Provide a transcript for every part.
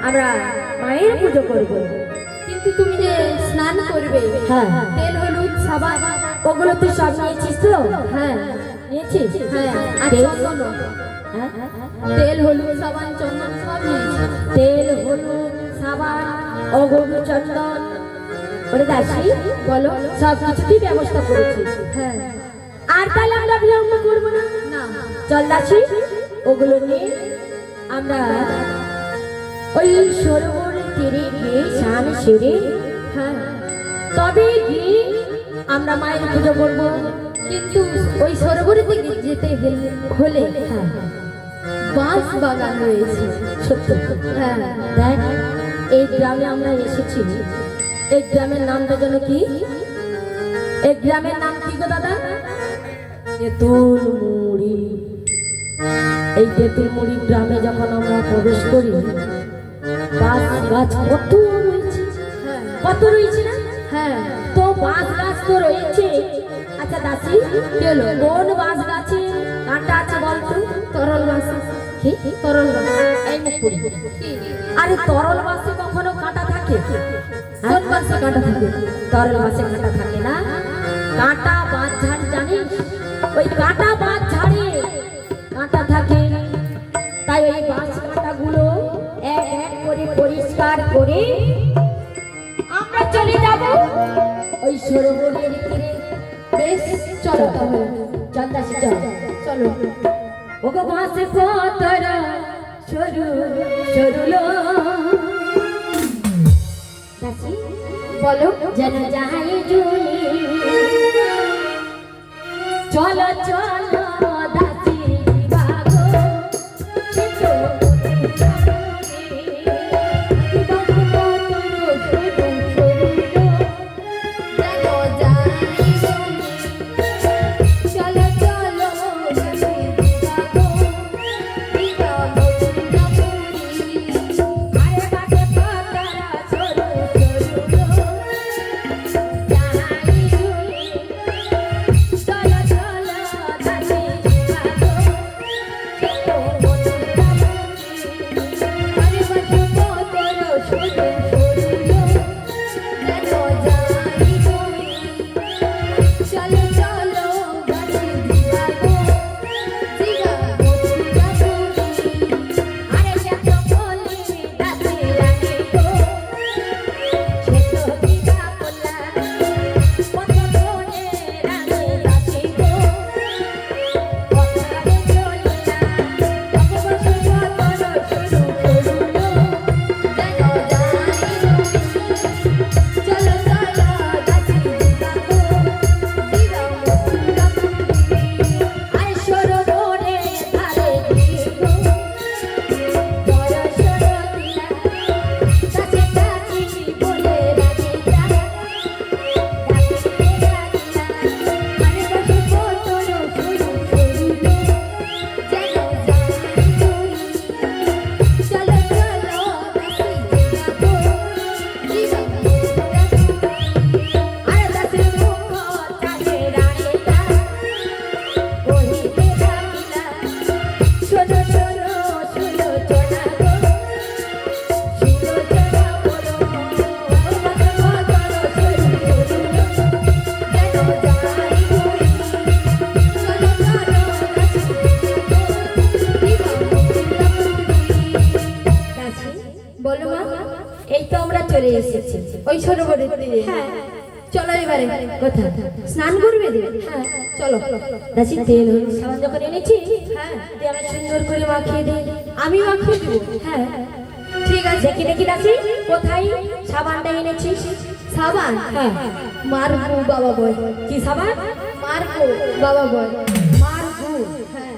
আমরা মায়ের পুজো করব। কিন্তু তুমি যে স্নান করবে, হ্যাঁ তেল হলুদ সাবান ওগুলো তুই সব নিয়েছিস তো? হ্যাঁ নিয়েছিস? হ্যাঁ আর তেল? চন্দন, হ্যাঁ তেল হলুদ সাবান চন্দন সব নিয়েছি। তেল হলুদ সাবান অগুলো চন্দন ওরে দাসি বলো। সব কিছুরই ব্যবস্থা করেছিস। হ্যাঁ আর তাহলে আমরা বিলম্ব করবো না। না চল দাসি ওগুলো নিয়ে আমরা ওই সরোবর তীরে গিয়ে স্নান সেরে হ্যাঁ তবে গিয়ে আমরা মায়ের পুজো করবো। কিন্তু ওই সরোবরের দিকে যেতে হলে হ্যাঁ বাঁশ বাগান রয়েছে। সত্যি হ্যাঁ দেখ এই গ্রামে আমরা এসেছি। এই গ্রামের নামটা যেন কি? এই গ্রামের নাম কি গো দাদা? তেঁতুলমুড়ি। এই তেঁতুলমুড়ি গ্রামে যখন আমরা প্রবেশ করি বাঁশ গাছ কত রয়েছে, হ্যাঁ কত রয়েছে না? হ্যাঁ তো বাঁশ গাছ তো রয়েছে। আচ্ছা দাসি কি হলো? কোন বাঁশ গাছে কাঁটা আছে বলতো? তরল বাঁশ। কি তরল বাঁশ। এই মুখ পুরি। কি? আরে তরল বাঁশে কখনো কাঁটা থাকে? কোন বাঁশে কাঁটা থাকে? তরল বাঁশে কাঁটা থাকে না। কাঁটা বাঁশ ঝাড় জানিস? ওই কাঁটা বাঁশ ঝাড়ে কাঁটা থাকে। তাই ওই বাঁশ কাঁটাগুলো এক এক করে পরিষ্কার করে আমরা চলে যাব ওই সরোবরের তীরে। বেশ চলো তাহলে। চল দাসি চল। চলো। ওগো বাঁশে পতর সরু সরুলো দাসি বলো। যেন যাই জুনি চলো চলো দাসি বাগো ছোটো বলো মা। এই তো আমরা চলে এসেছি ওই সরোবরের তীরে। হ্যাঁ চলো এবারে। কোথা স্নান করবে? হ্যাঁ চলো। দাসি তেল হলুদ সাবান যখন এনেছি হ্যাঁ তুই আমার সুন্দর করে মাখিয়ে দে। আমি মাখিয়ে দেবো। হ্যাঁ ঠিক আছে। দেখি দেখি দাসি কোথায় সাবানটা এনেছিস? সাবান? হ্যাঁ মারবো বাবা বয়। কি সাবান? মারবো বাবা বয়। মারগো। হ্যাঁ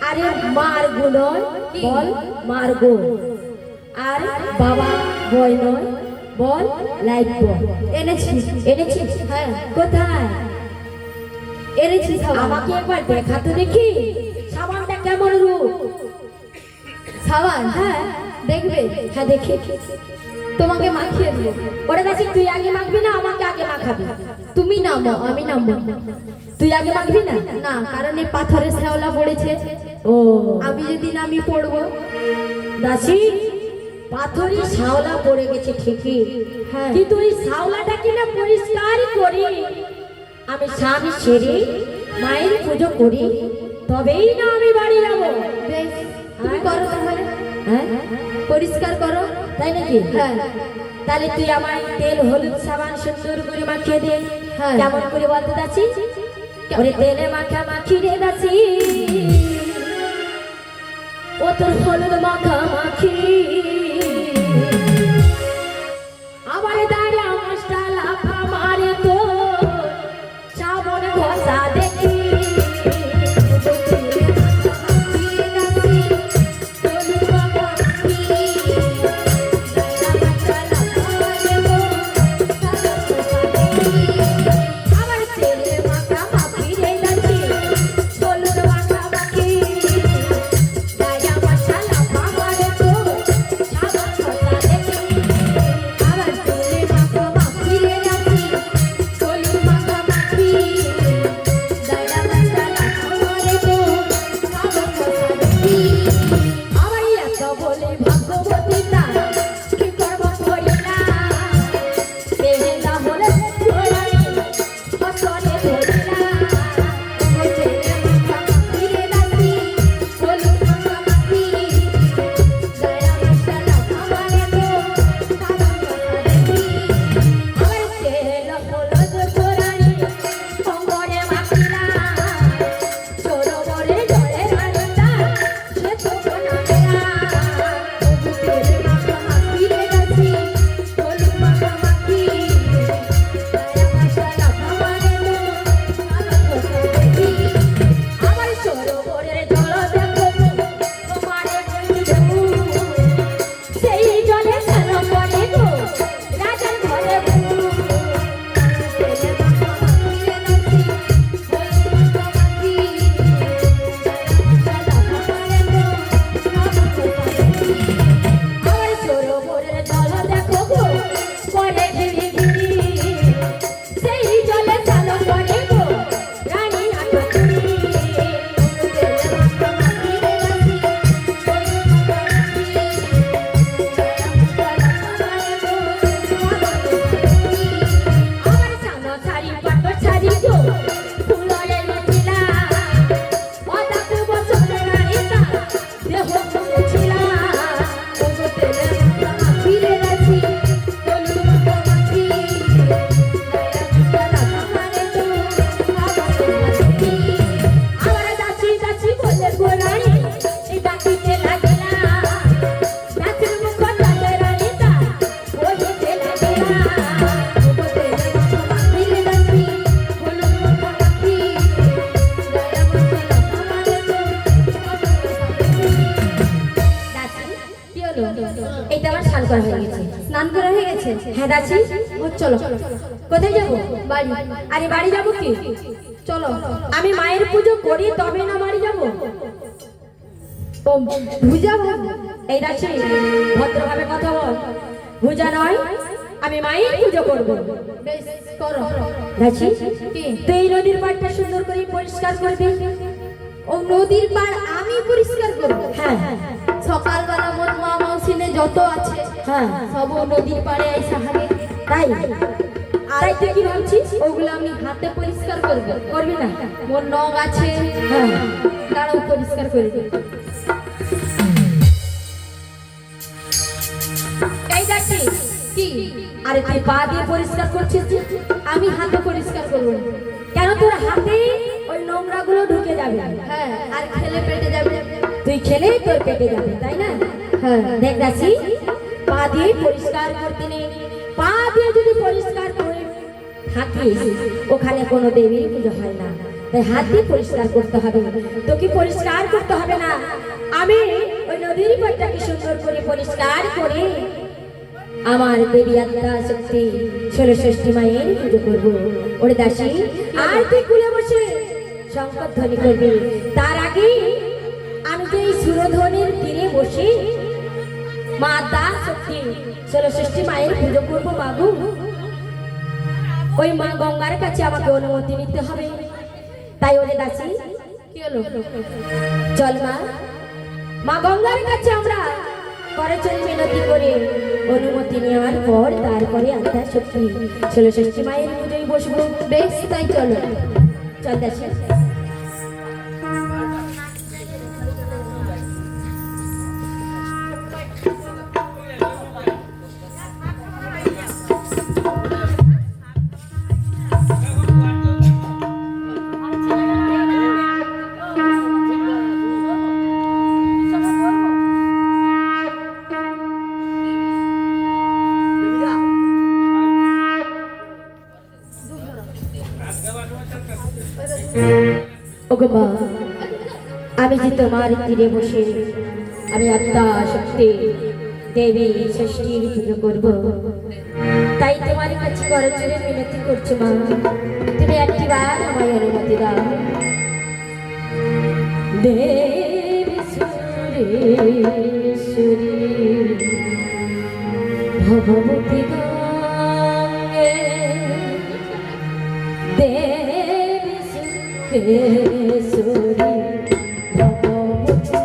আরে মারগো নয়, বল মারগো। আর বাবা বয় নয়, বল লাইট বয়। এনেছি। এনেছিস? হ্যাঁ কোথায় এনেছি সাবান। আমাকে একবার দেখা তো দেখি সাবানটা কেমন রূপ। সাবান? হ্যাঁ দেখবে? হ্যাঁ দেখি। তোমাকে মাখিয়ে দেবো। ওরে দাসি তুই আগে মাখবি না আমাকে আগে মাখাবি? তুমি নামো আমি নামবো। তুই আগে মাখবি না? না, কারণ এই পাথরের শ্যাওলা পড়েছে। ও আমি যদি নামি পড়বো। দাসি পাথরে শ্যাওলা পড়ে গেছে ঠিকই, হ্যাঁ। কিন্তু ওই শ্যাওলাটাকে না পরিষ্কার করি আমি স্বামী সেরে মায়ের পুজো করি, তবেই না আমি বাড়ি যাবো। বেশ, তুমি করো তাহলে, হ্যাঁ পরিষ্কার করো। তাই নাকি? হ্যাঁ তাহলে তুই আমার তেল হলুদ সাবান সুন্দর করে মাখিয়ে দে। হ্যাঁ। কেমন করে বলতে দাসি? ওরে তেলে মাখা মাখি রে দাসি, ও তোর হলুদ মাখা মাখি, আবার দাঁড়া মাস্টা লাফা মারে তো শ্রাবণ ঘষা দেখি। আবার তেলে মাখা মাখি রে দাসি, হলুদ মাখা মাখি, দাঁড়া মাস্টা লাফা মারে তো শ্রাবণ ঘষা দেখি। আবার তেলে মাখা মাখি রে দাসি, হলুদ মাখা মাখি, দাঁড়া মাস্টা লাফা মারে তো শ্রাবণ ঘষা দেখি। আবার এত বলে ভাগ্যবতী তারা কি করব করি না, তেলা বলে ধরাই ফসলে ধরি না। ও তেলে মাখা মাখি রে দাসি, হলুদ মাখা মাখি, দাঁড়া মাস্টা লাফা মারে তো শ্রাবণ ঘষা দেখি। আবার তেল হলুদ ধরাই অঙ্গনে মাখিলা, সরোবরে জলে রান্না সে তো বানাবে না। ও তেলে মাখা মাখি রে দাসি, হলুদ মাখা মাখি, দাঁড়া মাস্টা লাফা মারে তো শ্রাবণ ঘষা দেখি। আবার সরোবরের জল দেখো তোমারে বন্ধু, সেই জলে স্নান করে গো রাজার ঘরে বউ। তেলে মাখা মাখি রে দাসি, হলুদ মাখা মাখি, দাঁড়া মাস্টা লাফা মারে তো শ্রাবণ ঘষা দেখি। আবার সরোবরের জল দেখো গো করে ঘিরি ঘিরি, সেই জলে স্নান করে গো রানী নাটকি। তেলে মাখা মাখি রে দাসি, হলুদ মাখা মাখি, দাঁড়া মাস্টা লাফা মারে তো শ্রাবণ ঘষা দেখি। আবার সানো শাড়ি পাটো শাড়ি গো ফুলরে লুচিলা, অদাকু বসনে রানীতা দেহ মুছিলা। ও গো তেলে মাখা মাখি রে দাসি, হলুদ মাখা মাখি, দাঁড়া মাস্টা লাফা মারে তো শ্রাবণ ঘষা দেখি। আবার দাসি দাসি বলে গো রানী এই ডাকিতে লাগিলা, নাচের মুখ ডালে রানীতা বলিতে লাগিলা। ও গো তেলে মাখা মাখি রে দাসি, হলুদ মাখা মাখি, দাঁড়া মাস্টা লাফা মারে তো শ্রাবণ ঘষা দেখি। দাসি কি হলো? এইটা আমার স্নান করা হয়ে গেছে। স্নান করা হয়ে গেছে? হ্যাঁ দাসি, ও চলো কোথায় যাবো? বাড়ি। আরে বাড়ি যাবো কি? চলো। আমি মায়ের পুজো করি তবে না বাড়ি যাবো। ও ভুজা ভাবো। এই দাসি ভদ্রভাবে কথা বল, পূজা নয়, আমি মায়ের পুজো করবো। বেশ, করো। দাসি কি? তুই এই নদীর পাড়টা সুন্দর করে পরিষ্কার করবি। ও নদীর পাড় আমি পরিষ্কার করবো? হ্যাঁ সকালবেলা মোর মা মাউসিনে যত আছে হ্যাঁ সব ও নদীর পাড়ে আইসা হাগে। তাই তাই তুই কি ভাবছিস? ওগুলো আমি হাতে পরিষ্কার করবো। করবি না? মোর নখ আছে, হ্যাঁ তারাও পরিষ্কার করে দেবে। এই দাসি কি? আরে তুই পা দিয়ে পরিষ্কার করছিস যে? আমি হাতে পরিষ্কার করবো। কেন তোর হাতে ওই নোংরা গুলো ঢুকে যাবে। হ্যাঁ, আর খেলে পেটে যাবে। তুই খেলেই তোর পেটে যাবে, তাই না? হ্যাঁ। দেখ দাসি, পা দিয়ে পরিষ্কার করতে নেই। পা দিয়ে যদি পরিষ্কার করে থাকিস ওখানে কোনো দেবীর পুজো হয় না, তাই হাত দিয়ে পরিষ্কার করতে হবে। তোকে পরিষ্কার করতে হবে না, আমি ওই নদীর পাড়টাকে সুন্দর করে পরিষ্কার করে আমার দেবী আত্মা শক্তি ষষ্ঠী মায়ের পুজো করবো। ওরে দাসী, আর তুই কুলে বসে শঙ্কর ধ্বনি করবি। তার আগে আমি যে এই সুরধ্বনির তীরে বসে মা দা শক্তি ষষ্ঠী মায়ের পুজো করবো। বাবু, ওই মা গঙ্গার কাছে আমাকে অনুমতি নিতে হবে। তাই ওরে দাসী, কি হলো? চল মা, মা গঙ্গার কাছে আমরা করচুরি মিনতি করে অনুমতি নেওয়ার পর তারপরে আত্মা সত্যি ষোলো ষষ্ঠী মায়ের পুজোয় বসবো। বেশ, তাই চলো। চল দাসী। ওগো মা, আমি যে তোমার তীরে বসে আমি আত্মা শক্তি দেবী ষষ্ঠীর পুজো করব, তাই তোমার কাছে করজোড়ে মিনতি করছি মা, তুমি একটিবার আমায় অনুমতি দাও। দেবী সুরেশ্বরী ভগবতী গঙ্গে, দেবী সুরেশ্বরী ভগবতী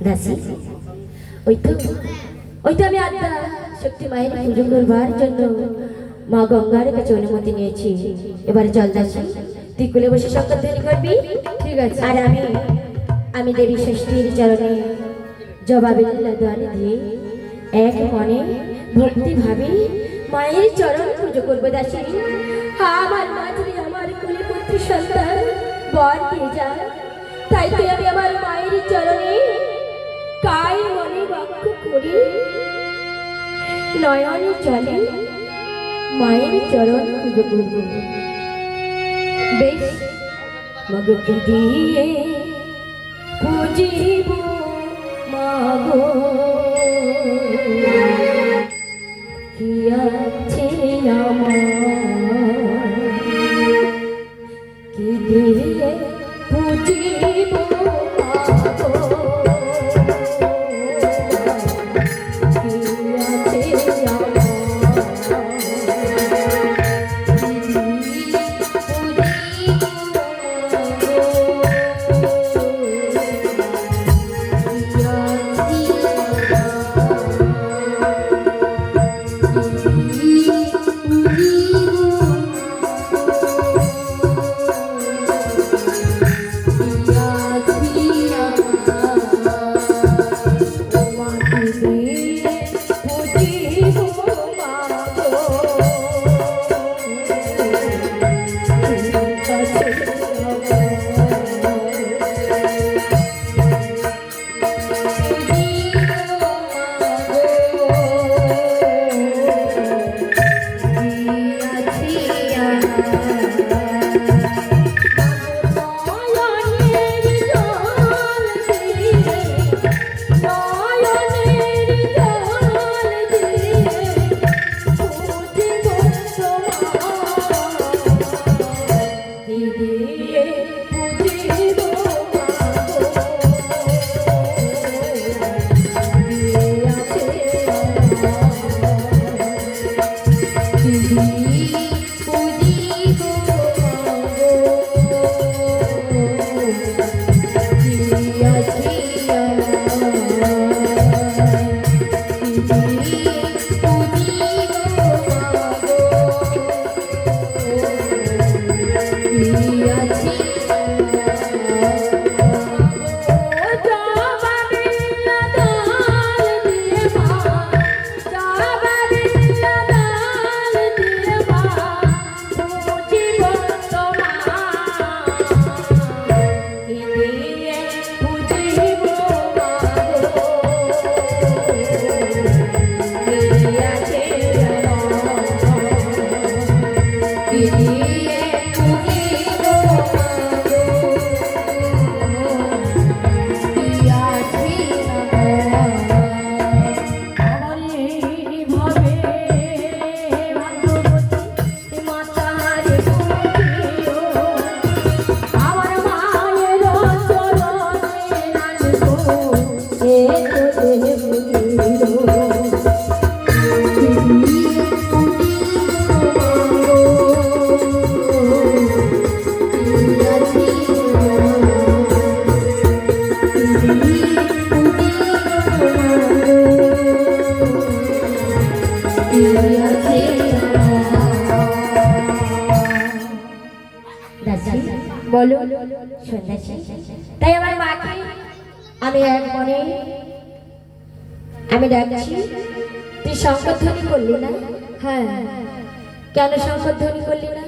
দাসী, ওই তো আমি আত্মা শক্তি মায়ের পুজো করবার জন্য মা গঙ্গার কাছে অনুমতি নিয়েছি। এবারে চল দাসী, তুই কোলে বসে সংকীর্তন করবি, ঠিক আছে। আর আমি দেবী ষষ্ঠীর চরণে জবাবিল্লা দান দিয়ে এক মনে ভক্তি ভাবে মায়ের চরণ পুজো করবো। দাসী, আমার মা যদি আমার কোলে পুত্র সন্তান বর দিয়ে যায়, তাই তো আমি আমার মায়ের চরণে কায় মনে বাক্য করি, নয়নে চলে মায়ের চরণ পুজো করব। বেশ, মগকে দিয়ে পুজিব মাগো, কি আছে আমার, কি দিয়ে পুজিব মাগো, কি আছে আমার, দিয়াছি বলো সন্ন্যাসী, তাই আমার মাকে আমি এক মনে আমি ডাকছি। তুই শঙ্করধ্বনি করলি না? হ্যাঁ। কেন শঙ্করধ্বনি করলি না?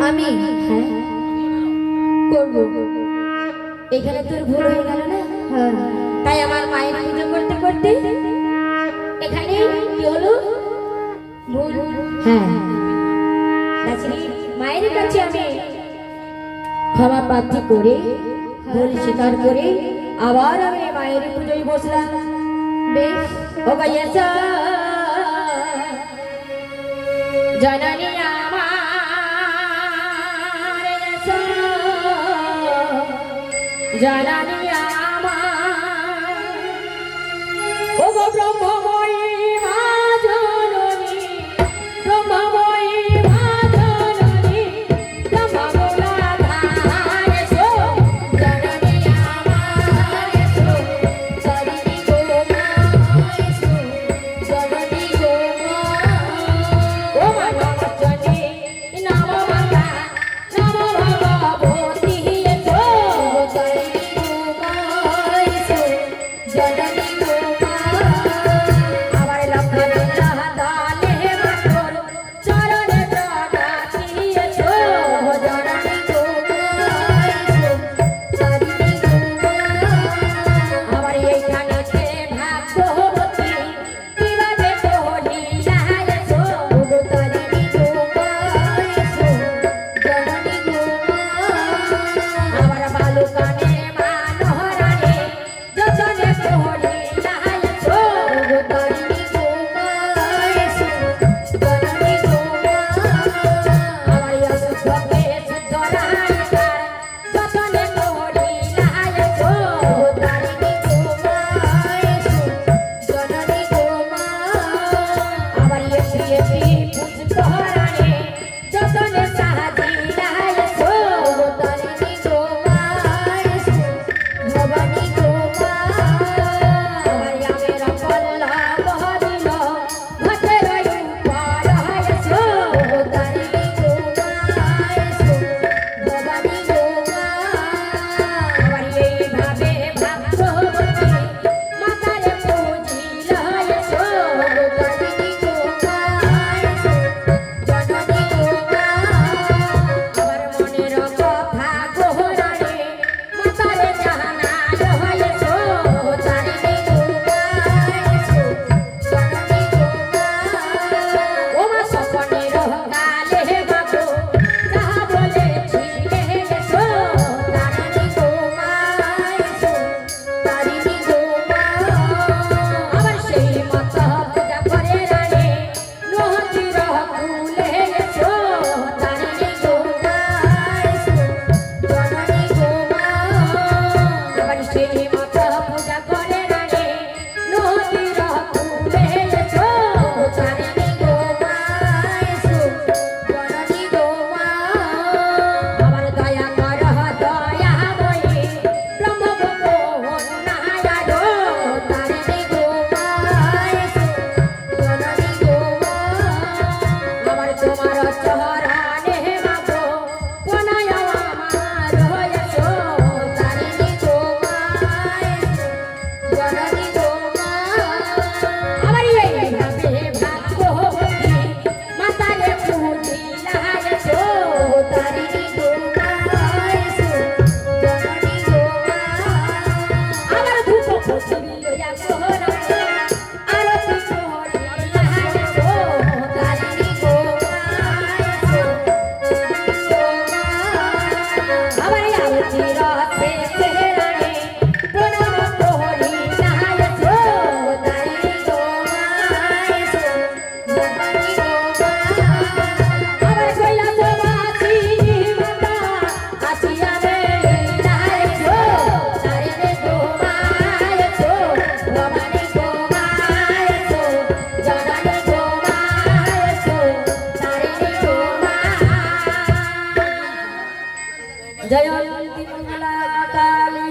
আমি হ্যাঁ করবো, এখানে তোর ভুল হয়ে গেল না? হ্যাঁ। তাই আমার মায়ের পুজো করতে করতে এখানে কি হলো ভুল। হ্যাঁ মায়ের কাছে আমি ক্ষমা প্রার্থী করে ভুল স্বীকার করে আবার আমি মায়ের পুজোয় বসলাম। বেশ। ও গাইয়াছা জননী আমার এসো, জননী আমার ও গো ব্রহ্মময়ী মা জননী, ব্রহ্মময়ী মা জননী, ব্রহ্মমূলাধার এসো, জননী আমার এসো, জননী গো মা এসো, জননী গো মা। ও মা জননী নমো মাতা নমো ভগবতী এসো, জননী গো মা এসো, জননী গো মা। আমার লক্ষ্মণা দালে মাতর চরণে প্রণাতি এসো, জননী গো মা এসো, জননী গো মা। আমার এইখানেতে ভাগ্যবতী বিরাজে কহিলা এসো, জননী গো মা এসো, জননী গো মা। চিরতে চেহারে প্রণাম প্রহরী নায় সো তাই তোমায় সো ভবানী গো আমার কৈলাস বাসী মাতা আসিয়া রে নায় সো তারে রে তোমায় সো ভবানী গো মায় সো জননী গো মায় সো তারে রে जयंती मंगला काली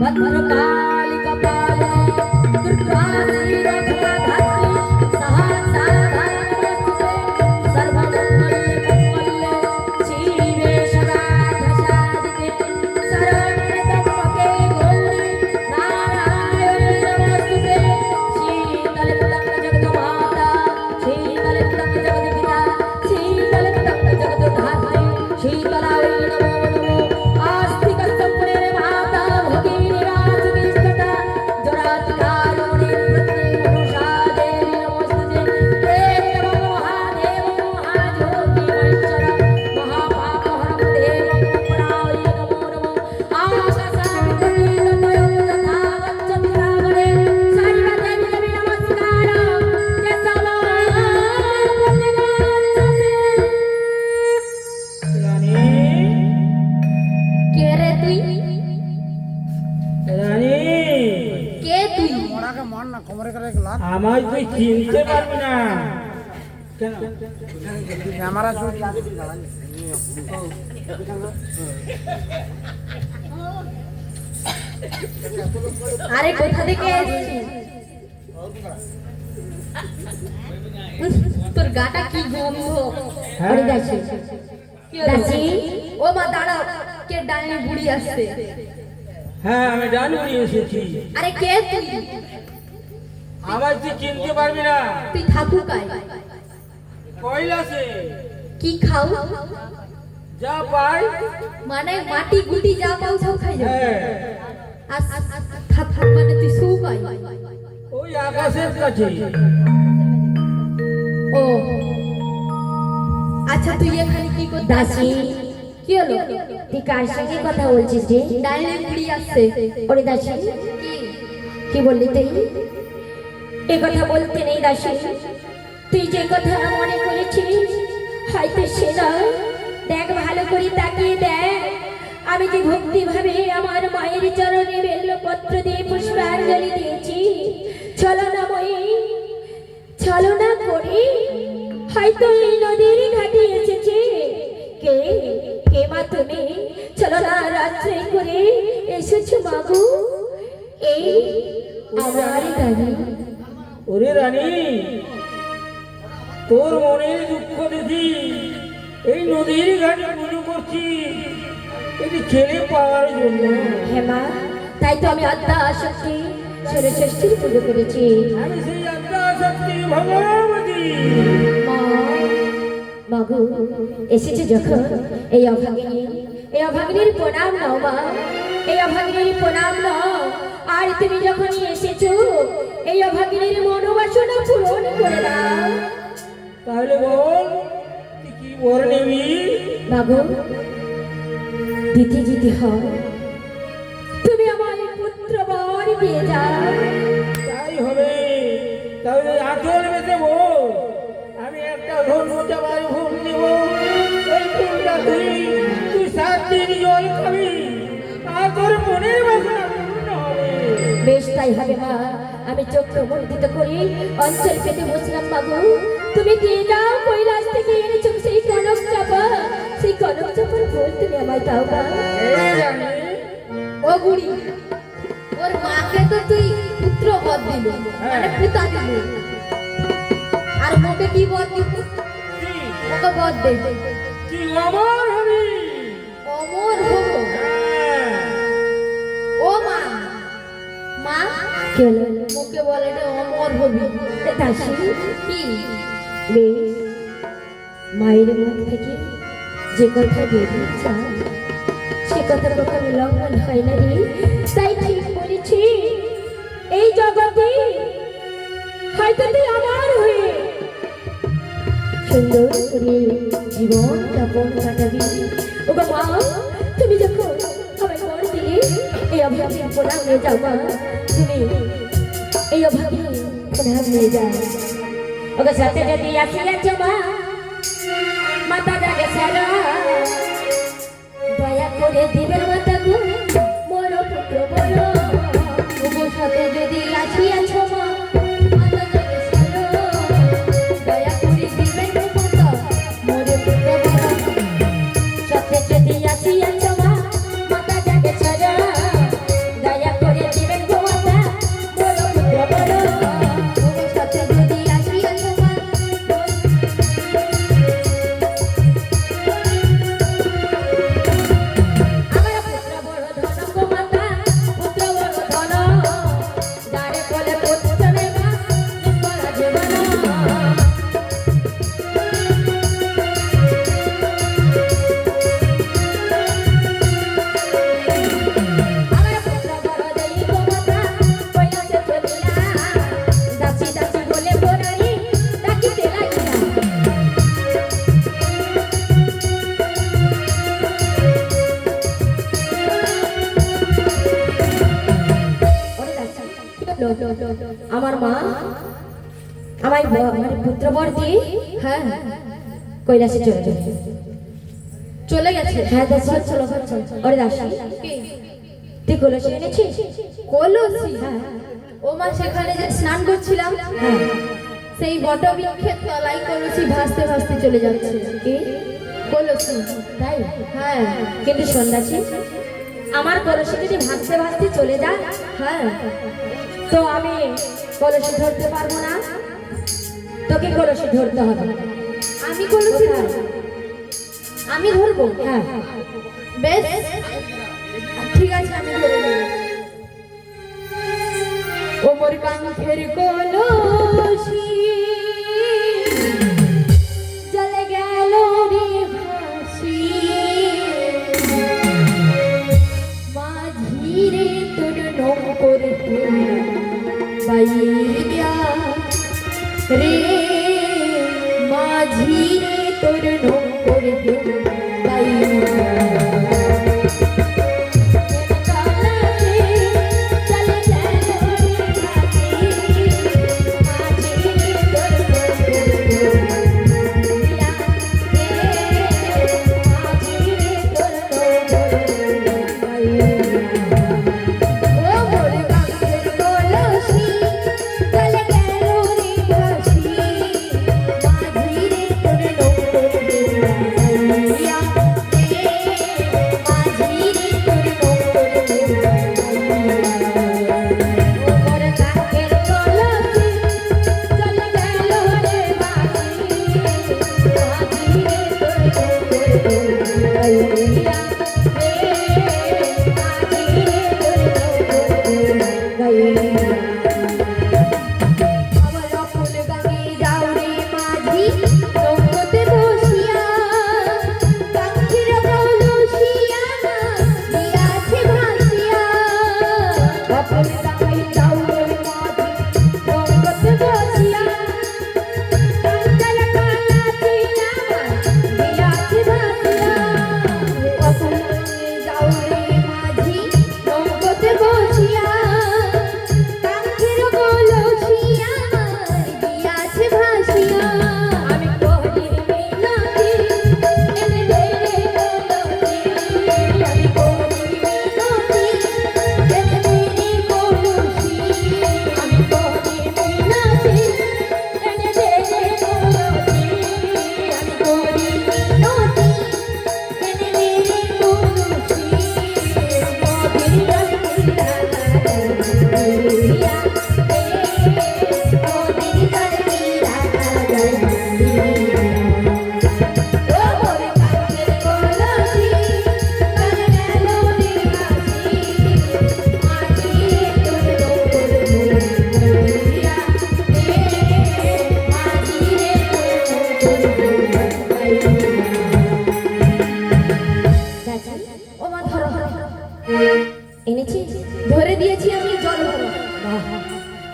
भद्रकाली कपाली दुर्गा श्री रक्षा धात्री सहस्रा नमस्ते सर्वमंगल मंगले शिवे सदा साधिके शरण्ये त्र्यंबके गौरी नारायणे नमस्ते शीतले पतंग जगन्माता शीतले पतंग जगन्पिता शीतले पतंग जगद्धात्री शीतलाय नमो আমায় তুই চিনতে পারবি না কেন? ক্যামেরা শুট আরে কোথা থেকে এসেছিস? তোর গাটা কি গন্ধ। হ্যাঁ? ওরে দাসী কি হলো? দাসী ও মা দাঁড়াও, কে ডাইনি বুড়ি আসছে? হ্যাঁ আমি জানি এসেছি। আরে কে তুই? আমায় তুই চিনতে পারবি না। তুই থাকুক আয়। কৈলাসে কি খাও? যা পাই। মানে মাটি গুটি যা পাও সব খাই যাও। হ্যাঁ আর থাক মানে তুই সুখ আয়। ওই আকাশের কাছে। ও আচ্ছা, তুই এখানে কি করছিস? দাসী কি হলো? তুই কার সঙ্গে কথা বলছিস রে? ডাইনি বুড়ি আসছে। ওরে দাসী কি? কি বললি তুই? এ কথা বলতে নেই দাসী, তুই যে কথা মনে করেছিস হয়তো সে নয়। দেখ ভালো করে তাকিয়ে দেখ, আমি যে ভক্তি ভাবে আমার মায়ের চরণে বেল্লপত্র দিয়ে পুষ্পাঞ্জলি দিয়েছি। ছলনাময়ী ছলনা করে হয়তো এই নদীর ঘাটে এসেছে। কে কে মা তুমি? ছলনা রাত্রে করে এসেছো মাগো এই আমার গাড়ি। ওরে রানী, তোর মনের দুঃখ দেখি এই নদীর ঘাটে পুজো করছি এটি ছেলে পাওয়ার জন্য। হেমা, তাই তো আমি আত্মা শক্তি ষষ্ঠীর পুজো করেছি। আমি সেই আত্মা শক্তি ভগবতী। মাগো এসেছে যখন এই অভাগিনীর প্রণাম নাও মা, এই অভাগিনীর প্রণাম নাও। আর তুমি যখন এসেছো এই অভাগিনীর মনোবাসনা পূরণ করে দাও। তাহলে বল তুই কি বর নিবি? মাগো দিতে যেতে হয়, তুমি আমার পুত্র বর দিয়ে যাও। তাই হবে। তাহলে আচল বেঁধে বল, আমি একটা ধর্ম চাবার ফুল দেব। ওই ফুলটা তুই 7 দিন জল খাবি আর তোর মনের বাসনা পূর্ণ হবে। বেশ তাই হবে মা। আমি চক্ষু মন্ডিত করি অঞ্চল পেতে বসলাম। মাগো তুমি দিয়ে যাও, কৈলাস থেকে এনেছো সেই কনক চাপা, সেই কনক চাপার ফুল তুমি আমায় দাও মা। এই জানি ও বুড়ি, ওর মাকে তো তুই পুত্র বর দিলি, মানে পিতা দিলি, আর মোকে কি বর দিলি? ওকে বর দে। তুই অমর হবি। অমর হবো? হ্যাঁ। ও মা, মা কি হলো? মোকে বলে রে অমর হবি। দাসী কি? বেশ, মায়ের মুখ থেকে যে কথা বেরিয়েছে সে কথা কখনো লঙ্ঘন হয় না রে। তাই ঠিক বলেছি, এই জগতে হয়তো তুই আমার হয়ে সুন্দর করে জীবন যাপন কাটাবি। ও মা, তুমি যখন এই অভাগী প্রণাম নিয়ে যাও মা, তুমি এই অভাগী প্রণাম নিয়ে যাও। ওকে সাথে যদি আসিয়াছ মা, মাতা জাগে সারা, দয়া করে দিবেন মাতা গো মোর পুত্র বলো। ওগো সাথে যদি আসিয়াছ মা, মাতা জাগে সারা, দয়া করে দিবেন গো মাতা মোরে পুত্র বলো। সাথে যদি আসিয়াছ মা, মাতা জাগে সারা, দয়া করে দিবেন গো মাতা মোর পুত্র বলো। ওগো সাথে যদি আসিয়াছ মা, আমার পুত্র বড় ধন গো মাতা, পুত্র বড় ধন, যারে কোলে পুত্র নেবা নিষ্ফল জীবন। আমার পুত্র বড় দেই গো মাতা, কৈলাসে চলিয়া, দাসী দাসী বলে বনাই ডাকিতে লাগিয়া। আমার মা আমায় মানে পুত্রবর দিয়ে হ্যাঁ কৈলাসে চলে যাবে। চলে গেছে। হ্যাঁ দাসী চলো ঘর চল। ওরে দাসী কি? তুই কলসি এনেছিস? কলসি? হ্যাঁ ও মা সেখানে যে স্নান করছিলাম, হ্যাঁ। সেই বটবৃক্ষের তলায় কলসি ভাসতে ভাসতে চলে যাচ্ছে। কি কলসি? তাই? হ্যাঁ কিন্তু সন্ন্যাসী, আমার কলসি যদি ভাসতে ভাসতে চলে যায়, হ্যাঁ। তো আমি কলসি ধরতে পারবো না, তোকে কলসি ধরতে হবে। আমি কলসি কোথায়? ধরবো? আমি ধরবো? হ্যাঁ বেশ, ঠিক আছে, আমি ধরে নেব। ওমর কাঙ্ক্ষের কলসি জলে গেল রে ভাসি, মাঝি রে তোর নৌকর বাইয়া রে, মাঝি রে তোর নৌকর বাইয়া।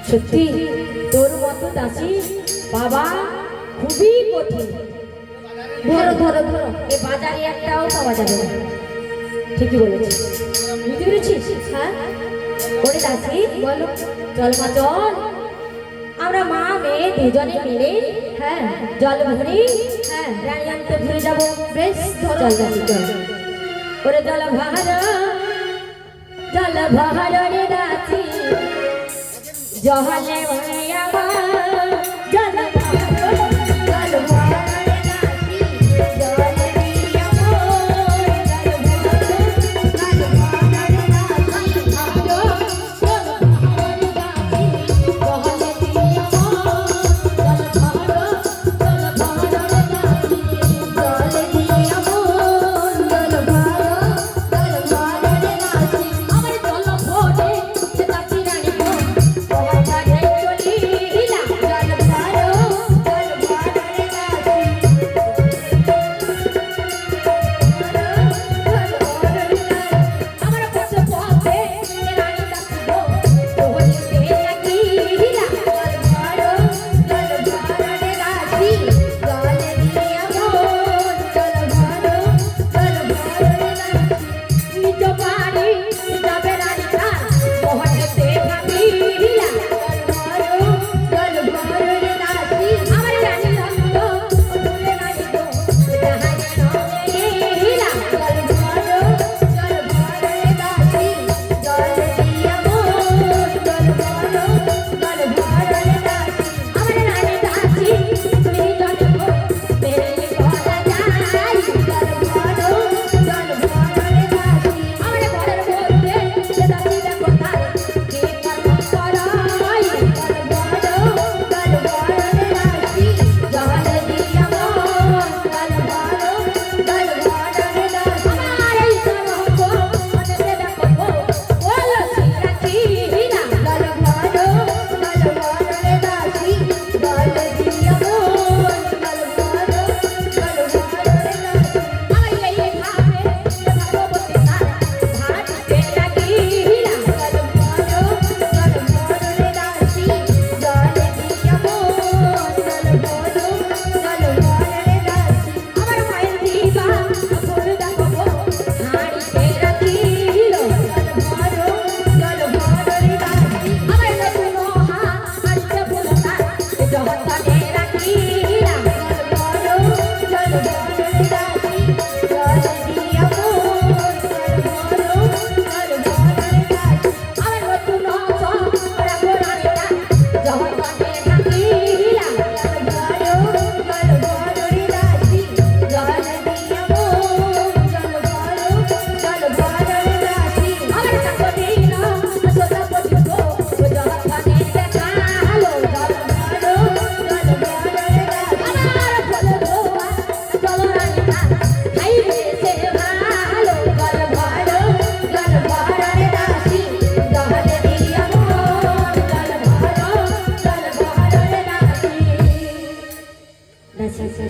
সত্যি তোর মতো দাসী বাবা খুবই কঠিন। ধরো ধরো ধরো, এ বাজারে একটাও পাওয়া যাবে না। ঠিকই বলেছিস, বুঝতে পেরেছিস? হ্যাঁ ওরে দাসি, বলো। চল মা চল, আমরা মা মেয়ে দুজনে মিলে হ্যাঁ জল ভরি হ্যাঁ রানী আনতে ঘুরে যাবো। বেশ চল ধরো। দাসি চল। ওরে জল ভার রে দাসি, জহলে ভরে আমার জল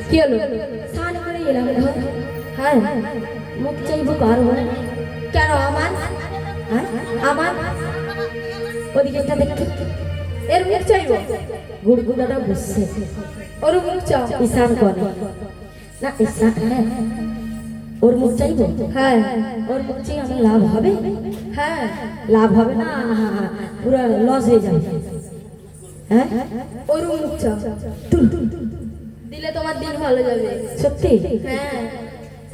কি হলো? স্নান করে এলাম ঘর। হ্যাঁ মুখ চাইবো কার বলে? কেন আমার? হ্যাঁ আমার ওদিকে একটা দেখতে এর মুখ চাইবো? গুড়গুড়াটা বুঝছে ওর মুখ চাও? ঈশান করে না ঈশান, হ্যাঁ ওর মুখ চাইবো। হ্যাঁ ওর মুখ চাই আমার লাভ হবে? হ্যাঁ লাভ হবে না, পুরো লস হয়ে যাবে। হ্যাঁ ওর মুখ চাও, দিলে তোমার দিন ভালো যাবে। সত্যি? হ্যাঁ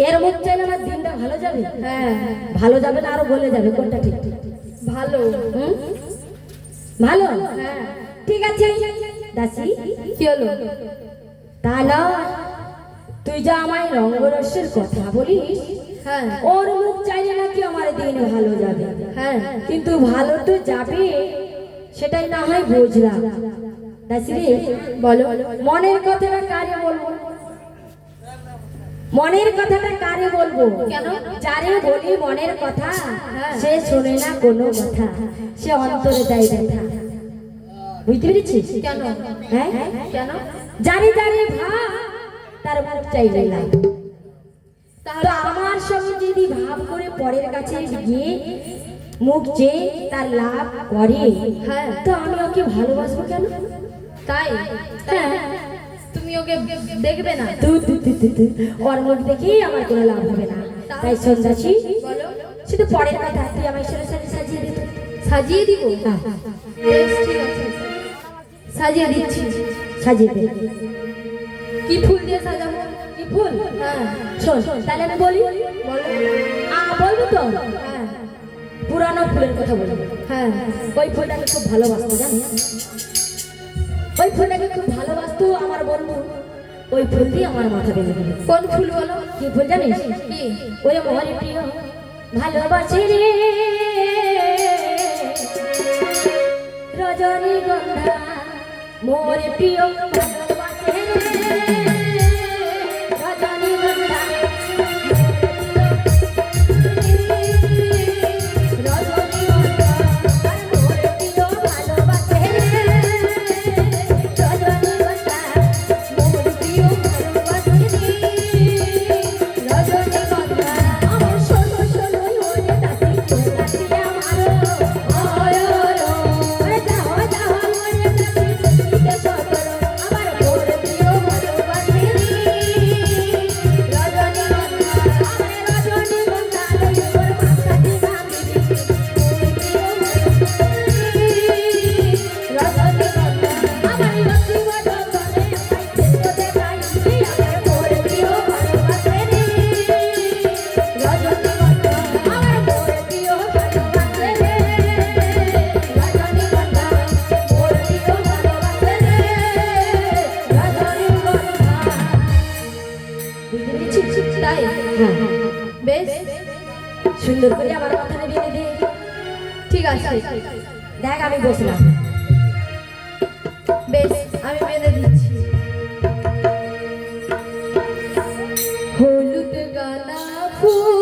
এর মুখ চাইলে আমার দিনটা ভালো যাবে? হ্যাঁ ভালো যাবে না আরো বলে যাবে? কোনটা ঠিক? ভালো। হুম? ভালো? হ্যাঁ ঠিক আছে দাসি, কি হলো? তাহলে তুই যা আমায় রঙ্গরসের কথা বলিস, হ্যাঁ ওর মুখ চাইলে নাকি আমার দিন ভালো যাবে। হ্যাঁ কিন্তু ভালো তো যাবে, সেটাই না হয় বুঝলাম। দাসি রে, বলো। মনের কথাটা কারে বলবো? মনের কথাটা কারে বলবো? কেন? যারে বলি মনের কথা, হ্যাঁ। সে শোনে না কোনো কথা, সে অন্তরে দেয় ব্যথা। বুঝতে পেরেছিস? কেন? হ্যাঁ কেন? যারে যারে ভাব তার মুখ চাইলে না। তাহলে তো আমার সঙ্গে যদি ভাব করে পরের কাছে গিয়ে মুখ চেয়ে তার লাভ করে, হ্যাঁ। তো আমি ওকে ভালোবাসবো কেন? তাই? হ্যাঁ, তুমি ওকে দেখবে না? ওর মুখ দেখেই আমার কোনো লাভ হবে না। তাই সন্ন্যাসী, বলো। শুধু পরের কথা, তুই আমার ঈশ্বরের সাথে সাজিয়ে দিত। সাজিয়ে দিব? হ্যাঁ, বেশ, ঠিক আছে, সাজিয়ে দিচ্ছি। সাজিয়ে দে। কি ফুল দিয়ে সাজাবো? কি ফুল? হ্যাঁ, শোন, তাহলে আমি বলি। বলো। বলবো তো? হ্যাঁ পুরানো ফুলের কথা বলবো। হ্যাঁ, ওই ফুলটাকে খুব ভালোবাসতো, জানিস? ওই ফুলটাকে খুব ভালোবাসতো আমার বন্ধু। ওই ফুল দিয়ে আমার মাথা বেঁধে দিল। কোন ফুল বলো? কি ফুল জানিস? কি? ওই মোহরে প্রিয় ভালোবাসি রে রজনীগন্ধা, মোরে প্রিয় ভালোবাসি রে রজনীগন্ধা, রজনীগন্ধা, মোরে প্রিয় ভালোবাসি রে রজনীগন্ধা, মোরে প্রিয় ভালোবাসি রে রজনীগন্ধা। আমার শোনো শোনো ওরে দাসি দাসি আমার ওরে ওরে যাও যাও ওরে দাসি দিতে সরো আমার মোরে প্রিয় ভালোবাসি রে রজনীগন্ধা, আমার রজনীগন্ধা লই ওর মাথা দিবা দিবি মোরে প্রিয় রজনীগন্ধা, আমার লক্ষ্মী বড় করে পাইতে তোতে পাইছি আমার মোরে প্রিয় ভালোবাসি রে রজনীগন্ধা, আমার মোরে প্রিয় ভালোবাসি রে রজনীগন্ধা, মোরে প্রিয় ভালোবাসি রে রজনীগন্ধা। বুঝতে পেরেছিস? তাই? হ্যাঁ, বেশ, সুন্দর করে আমার মাথায় বেঁধে দে। ঠিক আছে। দেখ আমি বসলাম। বেশ, আমি বেঁধে দিচ্ছি। হলুদ গাঁদা ফুল,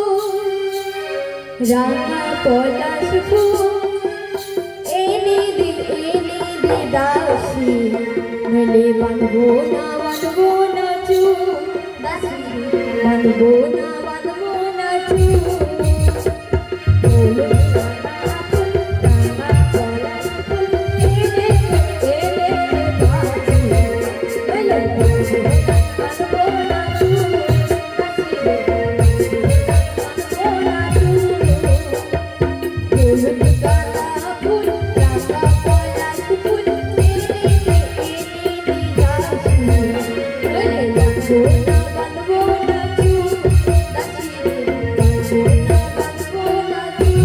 রাঙা পলাশ ফুল, এনে দে দাসী, নইলে বাঁধবো না চুল, দাসী বাঁধবো না চুল। হলুদ গাঁদা ফুল, রাঙা পলাশ ফুল, এনে দে দাসী, নইলে বাঁধবো না চুল, দাসী বাঁধবো না চুল। হলুদ গাঁদা ফুল, রাঙা পলাশ ফুল, এনে দে দাসী, নইলে বাঁধবো না চুল, দাসী বাঁধবো না চুল।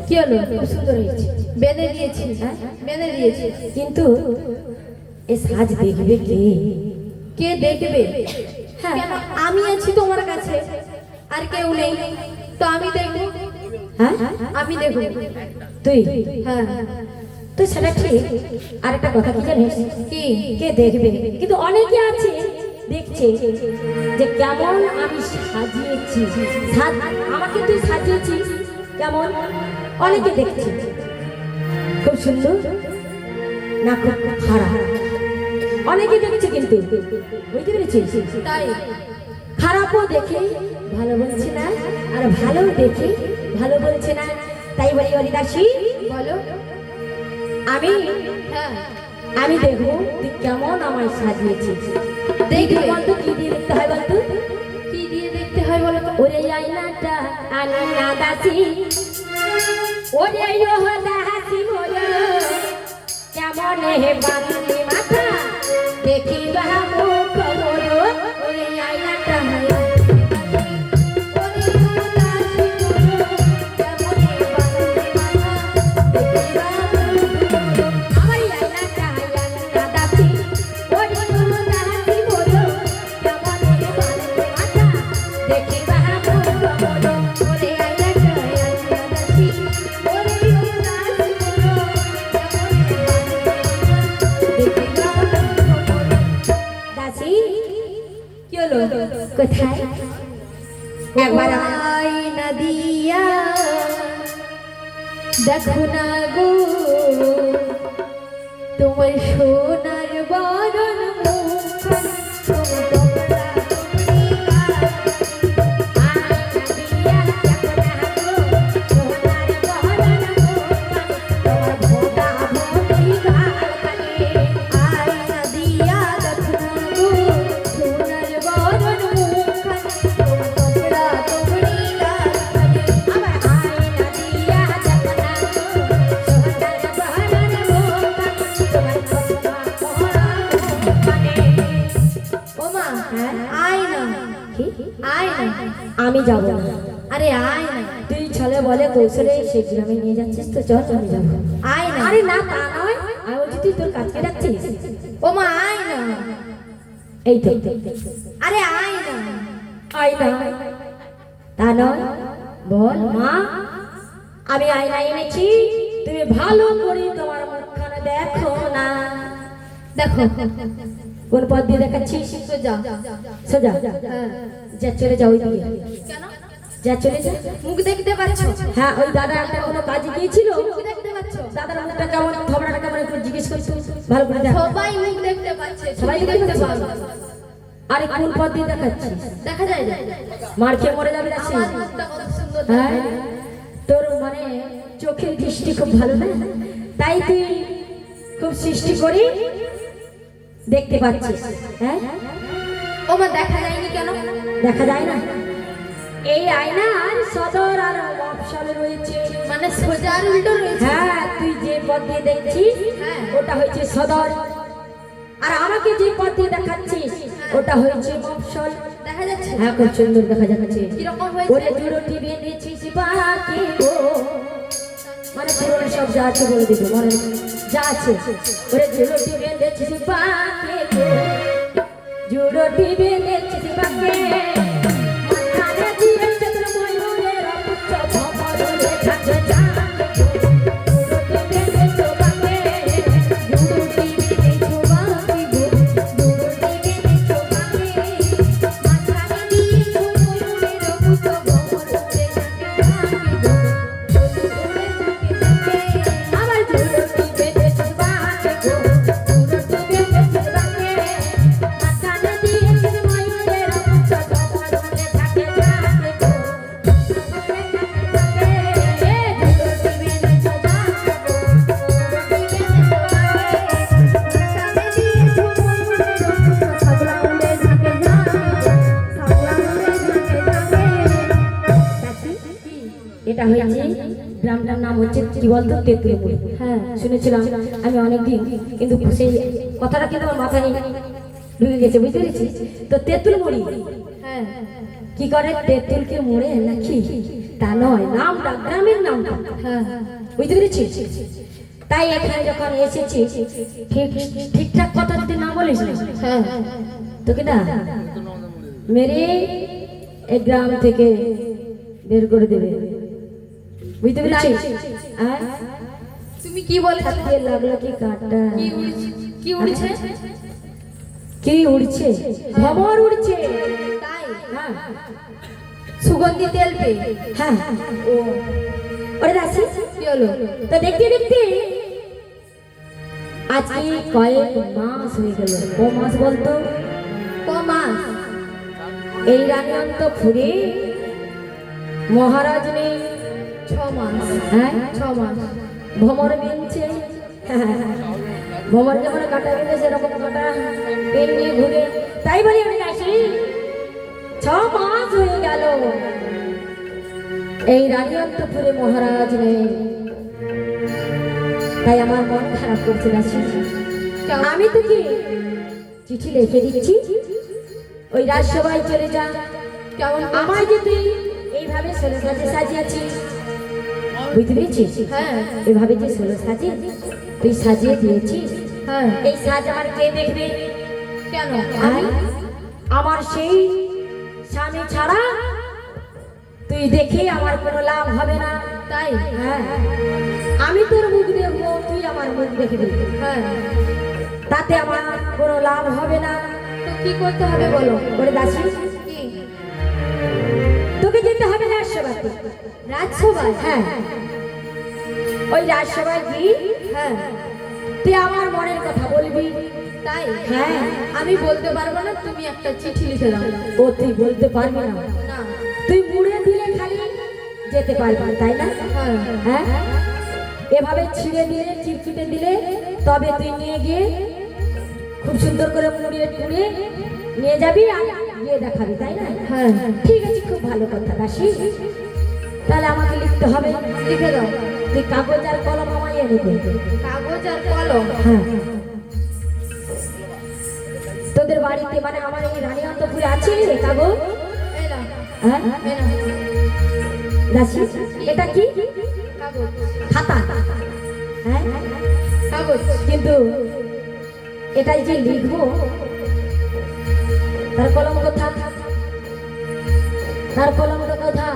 কি হলো? খুব সুন্দর হয়েছে। বেঁধে দিয়েছি, বেঁধে দিয়েছি। কিন্তু এ সাজ দেখবে কে? কে দেখবে? হ্যাঁ, কেন, আমি আছি তোমার কাছে, আর কেউ নেই, তো আমি দেখবো। হ্যাঁ আমি দেখবো। তুই? হ্যাঁ। তো সেটা ঠিক। আর একটা কথা কি জানিস? কি? কে দেখবে? কিন্তু অনেকে আছে দেখছে যে কেমন আমি সাজিয়েছি। আমাকে তুই সাজিয়েছিস কেমন, অনেকে দেখছে খুব সুন্দর না খুব খারাপ, অনেকে দেখছে কিন্তু বুঝতে পেরেছিস। তাই খারাপও দেখে ভালো বলছে না, আর ভালো দেখে ভালো বলছে না। তাই বলি হরিদাসী বলো। আমি হ্যাঁ আমি দেখবো তুই কেমন আমায় সাজিয়েছিস। দেখবে। বলতো কি দিয়ে দেখতে হয় বলতো? কি দিয়ে দেখতে হয় বলো তো? ওরে আয়নাটা আয়না দাসী, ওরে ও দাসী মোরা কেমন হে বাঁধলি মাথা দেখি বাবু খবর। ওরে আয়নাটা কোথায় একবার আয়না দিয়া দেখো না গো তোমার সোনার বরণ মুখখানি, তোমার তোমরা আয়না দিয়া দেখো না গো সোনার বরণ মুখখানি, তোমার তোমরা তোমরি গাছখানি। আমার আয়না দিয়া দেখনা সোনার বহন মানে ওমা আয়না কি? আয়না আমি যাব না। আরে আয়না তুই ছলে বলে কৌশলে সে গ্রামে নিয়ে যাচ্ছিস তো চল আমি যাবো। আয়না আরে না তা নয়, আমি বলছি তুই তোর কাজকে ডাকছিস। ওমা আয়না এই তো আরে আয়না আয়না তা নয়, বল মা আমি আয়না এনেছি, তুমি ভালো করে তোমার মুখখানে দেখো না। দেখো কোন পথ দিয়ে দেখাচ্ছিস? সোজা। সোজা হ্যাঁ যা চলে যাও ওই দিকে, কেন? যা চলে যা। মুখ দেখতে পাচ্ছ? হ্যাঁ ওই দাদা একটা কোনো কাজে গিয়েছিল, মুখ দেখতে পাচ্ছ? দাদার মুখটা কেমন খবরটা কেমন একটু জিজ্ঞেস করছো, ভালো করে দেখ। সবাই মুখ দেখতে পাচ্ছে, সবাই তুমি দেখতে দেখতে পাচ্ছে। পাবে। আরে কোন পথ দিয়ে দেখাচ্ছিস? দেখা যায় না? মার খেয়ে মরে যাবে রাশি। আমার মুখটা কত সুন্দর হ্যাঁ দেখায়। তোর মানে চোখের দৃষ্টি খুব ভালো না, তাই তুই খুব সৃষ্টি করি দেখতে পাচ্ছিস। হ্যাঁ ওমা দেখা যায়নি কেন? দেখা যায় না, এই আয়নার সদর আর মফস্বল রয়েছে। মানে সোজা আর উল্টো রয়েছে। হ্যাঁ তুই যে পথ দিয়ে দেখছিস হ্যাঁ। ওটা হচ্ছে সদর, আর আমাকে যে পথ দিয়ে দেখাচ্ছিস ওটা হচ্ছে মফস্বল। দেখা যাচ্ছে? হ্যাঁ খুব সুন্দর দেখা যাচ্ছে। কিরকম হয়েছে? ওরে জুড়োটি বেঁধেছিস বাকি গো, মানে পুরনো সব যা আছে বলে দেবো, মানে যা আছে। ওরে জুড়োটি বেঁধেছিস বাকি গো, জুড়োটি বেঁধেছিস বাকি, মাথানে দিয়েছে তোর ময়ূরের পুচ্ছ ভবরে থাকে জানে গো। জুড়োটি বেঁধেছিস বাকি, জুড়োটি বেঁধেছিস বাকি গো, জুড়োটি বেঁধেছিস বাকি, মাথানে দিয়েছে ময়ূরের পুচ্ছ ভবরে থাকে জানে গো। আমার জুড়োটি বেঁধেছিস বাকি গো, জুড়োটি বেঁধেছিস বাকি, মাথানে দিয়েছিস ময়ূরের পুচ্ছ ভবরে থাকে জানে গো। এটা হয়েছে গ্রামটার নাম হচ্ছে কি বলতো তেঁতুলমুড়ি। হ্যাঁ শুনেছিলাম আমি অনেকদিন, কিন্তু সেই কথাটা কিন্তু আমার মাথায় ঢুকে গেছে, বুঝতে পেরেছি তো। তেঁতুলমুড়ি হ্যাঁ কি করে, তেঁতুলকে মোড়ে নাকি তা নয়, নামটা গ্রামের নামটা, হ্যাঁ বুঝতে পেরেছি। তাই এখানে যখন এসেছি ঠিক ঠিকঠাক কথা যদি না বলিস না হ্যাঁ তোকে না মেরে এই গ্রাম থেকে বের করে দেবে, বুঝতে পেরেছিস। আর তুমি কি বলেছো? থাকতে লাগলো কি কাটা, কি উড়ছে? কি উড়ছে? কি উড়ছে? ভ্রমর উড়ছে। তাই হ্যাঁ সুগন্ধি তেল পেয়ে হ্যাঁ। ও ওরে দাসি, কি হলো? তো দেখতে দেখতে আজকে কয়েক মাস হয়ে গেল। ও মাস বলতো? ক মাস? এই রানী অন্তঃপুরে মহারাজ নেই। 6 মাস। হ্যাঁ 6 মাস। ভ্রমর বিনছে। ভ্রমর যেমন কাটা বিনে সেরকম কাটা পেন নিয়ে ঘুরে। তাই বলি আমি দাসি 6 মাস হয়ে গেল এই রানী অন্তঃপুরে মহারাজ নেই। তাই আমার মন খারাপ করছে দাসি। আমি তোকে চিঠি লিখে দিচ্ছি, ওই রাজসভায় চলে যা। কেমন? আমার যে তুই এইভাবে 16 সাজে সাজিয়েছিস, বুঝতে পেরেছিস? হ্যাঁ এভাবে যে 16 সাজে তুই সাজিয়ে দিয়েছিস, হ্যাঁ। এই সাজ আমার কে দেখবে? কেন? আমি আমার সেই স্বামী ছাড়া তুই দেখে আমার কোনো লাভ হবে না। তাই? হ্যাঁ, আমি তোর মুখ দেখবো, তুই আমার মুখ দেখবি, হ্যাঁ। তাতে আমার কোনো লাভ হবে না। তো কি করতে হবে বলো? ওরে দাসি, কি? তোকে যেতে হবে রাজসভাতে। রাজসভায়? হ্যাঁ, ওই রাজসভায় কি হ্যাঁ। তুই আমার মনের কথা বলবি। তাই? হ্যাঁ, আমি বলতে পারবো না, তুমি একটা চিঠি লিখে দাও। ও তুই বলতে পারবি না, না। তুই মুড়ে দিলে খালি যেতে পারবি, তাই না? হ্যাঁ হ্যাঁ, এভাবে ছিঁড়ে দিলে, চিরচিটে দিলে তবে তুই নিয়ে গিয়ে খুব সুন্দর করে মুড়িয়ে টুড়িয়ে নিয়ে যাবি আর গিয়ে দেখাবি, তাই না? হ্যাঁ। ঠিক আছে, খুব ভালো কথা দাসি। তাহলে আমাকে লিখতে হবে। লিখে দাও। তুই কাগজ আর কলম আমায় এনে দে। কাগজ আর কলম? হ্যাঁ, তোদের বাড়িতে মানে আমার এই রানী অন্তপুরে আছে রে কাগজ? এই নাও, হ্যাঁ এই নাও। দাসি, এটা কি? কাগজ। খাতা। হ্যাঁ, কাগজ। কিন্তু এটাই যে লিখবো তার কলম কোথা? তার কলমটা কোথা?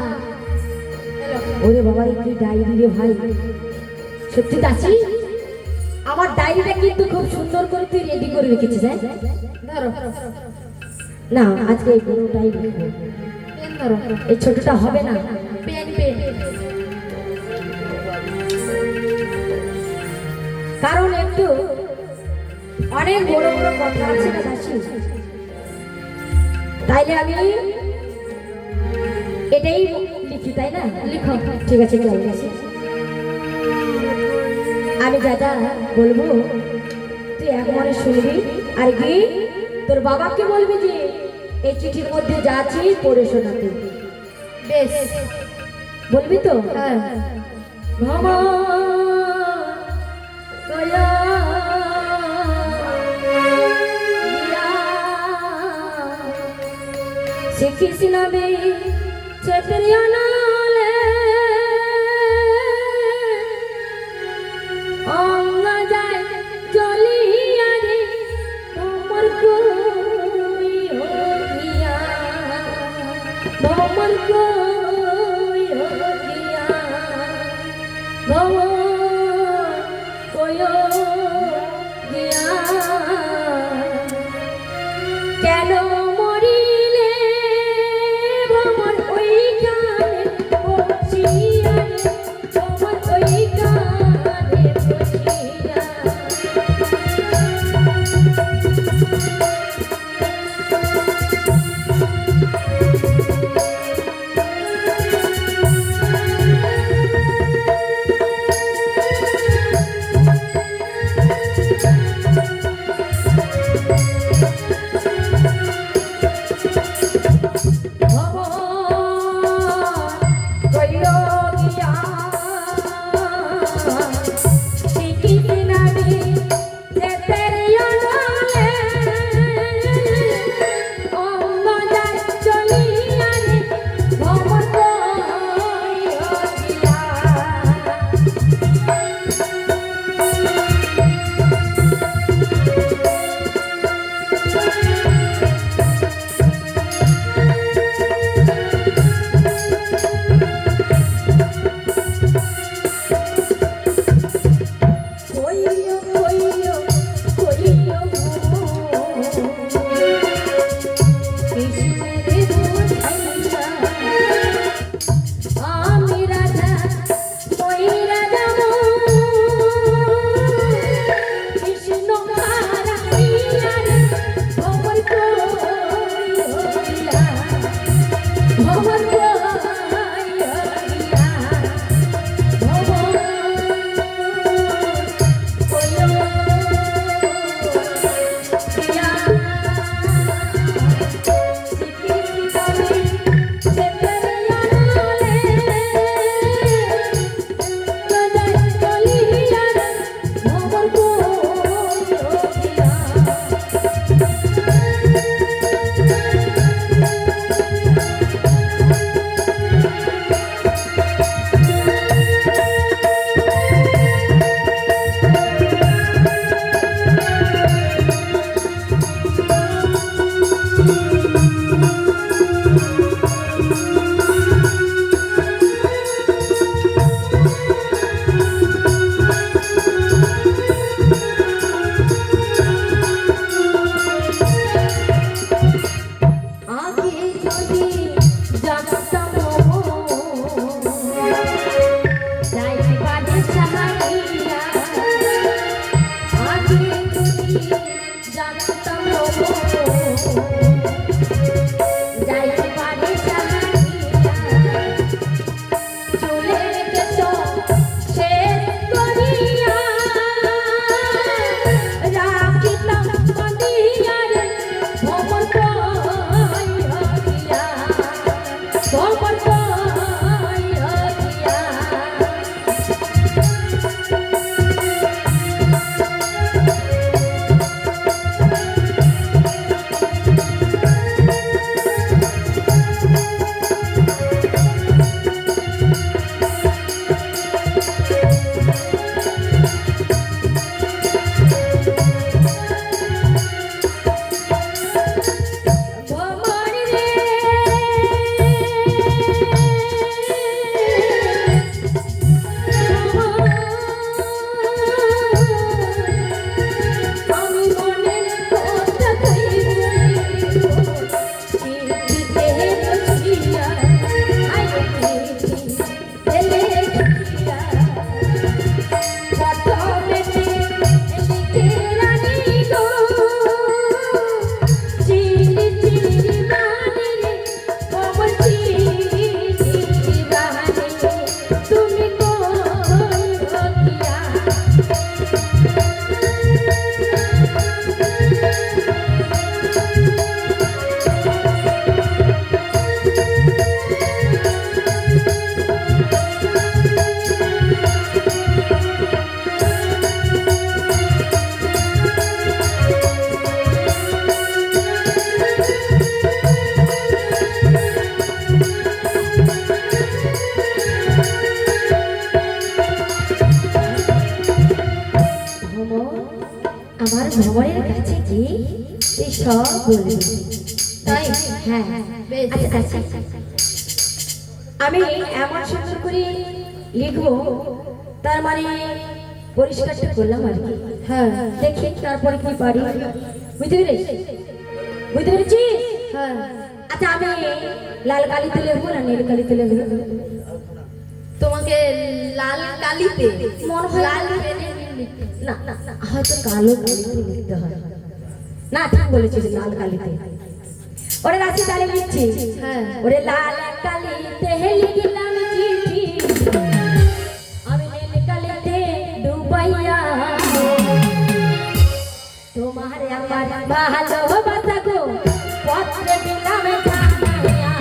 এলো। ওরে বাবারে, কি ডায়েরি রে ভাই! সত্যি দাসি, আমার ডায়েরিটা কিন্তু খুব সুন্দর করে তুই রেডি করে রেখেছিস। হ্যাঁ, ধরো। না আজকে এই বড়টাই লিখবো, পেন ধরো। এই ছোটটা হবে না। Pen pen. কারণ একটু অনেক বড় বড় কথা আছে না দাসি, তাইলে আমি এটাই লিখি, তাই না? লিখো। ঠিক আছে, চল দাসি। আমি যা যা বলবো তুই এক মনে শুনবি, আর কি তোর বাবাকে বলবি যে এই চিঠির মধ্যে যা আছে পড়ে শোনাতে। বেশ। বলবি তো? হ্যাঁ। মামা গয়া শ্রী কৃষ্ণ বে চেতরিয়ানালে অঙ্গ যায় জলিয়া রে ভ্রমর কই হো গিয়া, ভ্রমর কই হো গিয়া, ভ্রমর কই হো গিয়া। কেন মরিলে ভ্রমর ওইখানে বসিয়া রে, ভ্রমর ওইখানে বসিয়া। যদি জানতাম যাইবারে চাহাইয়া আগে যদি জানতাম যাইবারে চাহাইয়া চলে গেছ শেষ করিয়া রাখিতাম কাঁদিয়া রে ভবন হইয়া ভবন হইয়া ভবন রে আমি মনের কথা কইব চিঠিতে বসিয়া আই চিঠি এলে বসিয়া কত বেশি লিখে রানী গো চিঠি চিঠি বাহানে রে কমল চিঠি বাহানে তুমি কই রকিয়া আমার ভ্রমণের কাছে কি তুই সব বলবি তাই হ্যাঁ বেশ। আচ্ছা আচ্ছা আমি এমন সুন্দর করে লিখবো তার মানে পরিষ্কারটা করলাম আর কি হ্যাঁ দেখি তারপরে কি পারি বুঝতে পেরেছি বুঝতে পেরেছিস হ্যাঁ আচ্ছা আমি লাল কালিতে লিখবো না নীল কালিতে লিখবো তোমাকে লাল কালিতে মনে হয় লাল না। পেনে লিখতে। না না না, হয়তো কালো কালিতে লিখতে হয় না ঠিক বলেছিস লাল কালিতে ওরে রাশি তাহলে লিখছি হ্যাঁ ওরে লাল কালিতে লিখলাম চিঠি আমি নীল কালিতে ডুবাইয়া তোমার আমার ভালোবাসা গো পত্রে দিলাম জানাইয়া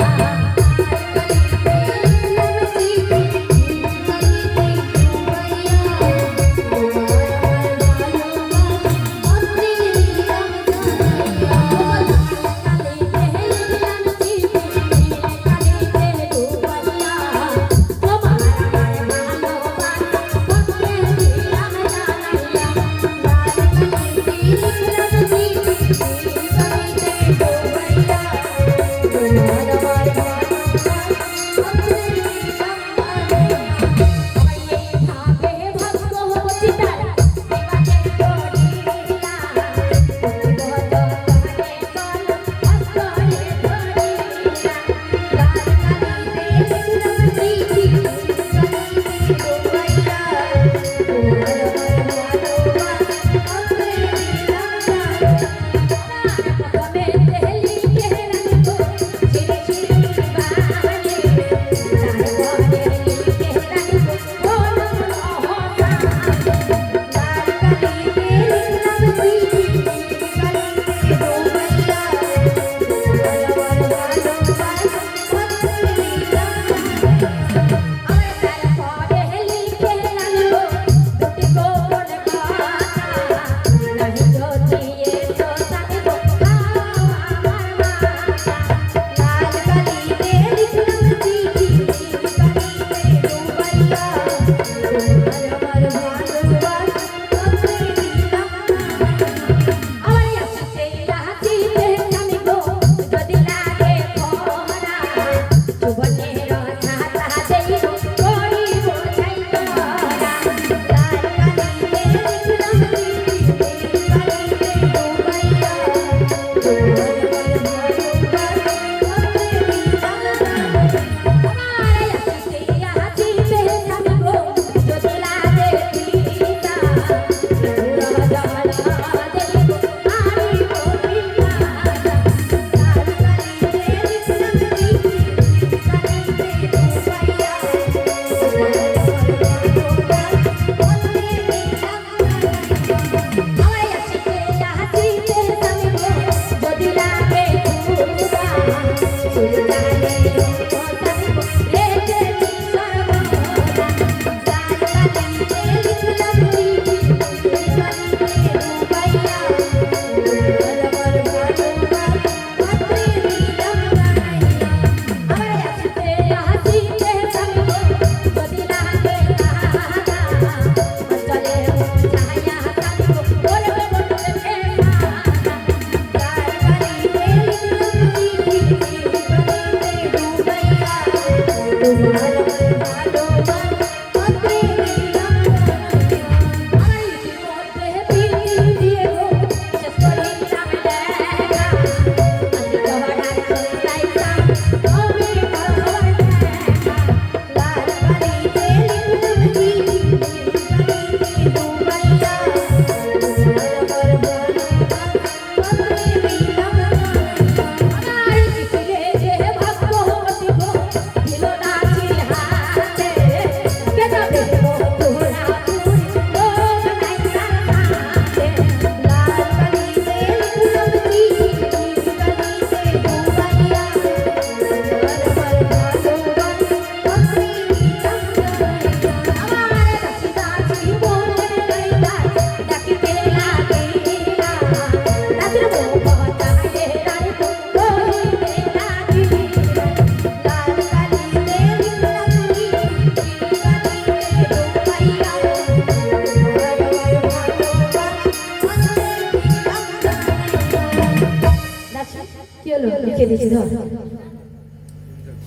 কি হলো লিখে দিয়েছি ধর